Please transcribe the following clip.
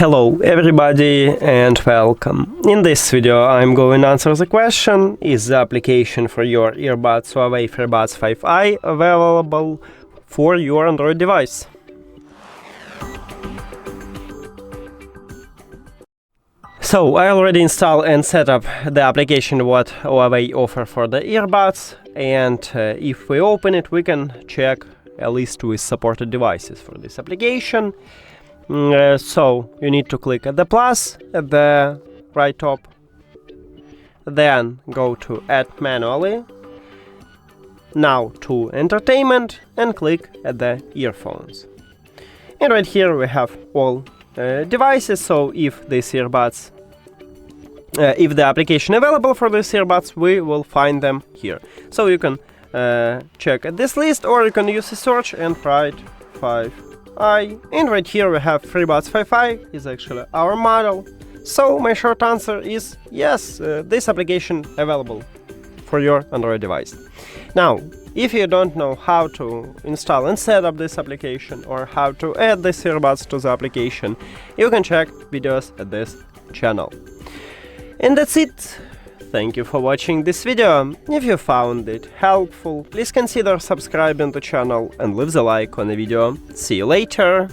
Hello everybody and welcome. In this video I'm going to answer the question: is the application for your earbuds HUAWEI FreeBuds 5i available for your Android device? So I already installed and set up the application what HUAWEI offer for the earbuds, and if we open it we can check a list with supported devices for this application. So you need to click at the plus at the right top, then go to Add Manually, now to Entertainment, and click at the earphones. And right here we have all devices, so if these earbuds, if the application available for these earbuds, we will find them here. So you can check at this list, or you can use a search and write 5i, and right here we have FreeBuds 5i is actually our model. So my short answer is yes, this application available for your Android device. Now, if you don't know how to install and set up this application or how to add these earbuds to the application, you can check videos at this channel. And that's it. Thank you for watching this video. If you found it helpful, please consider subscribing to the channel and leave the like on the video. See you later!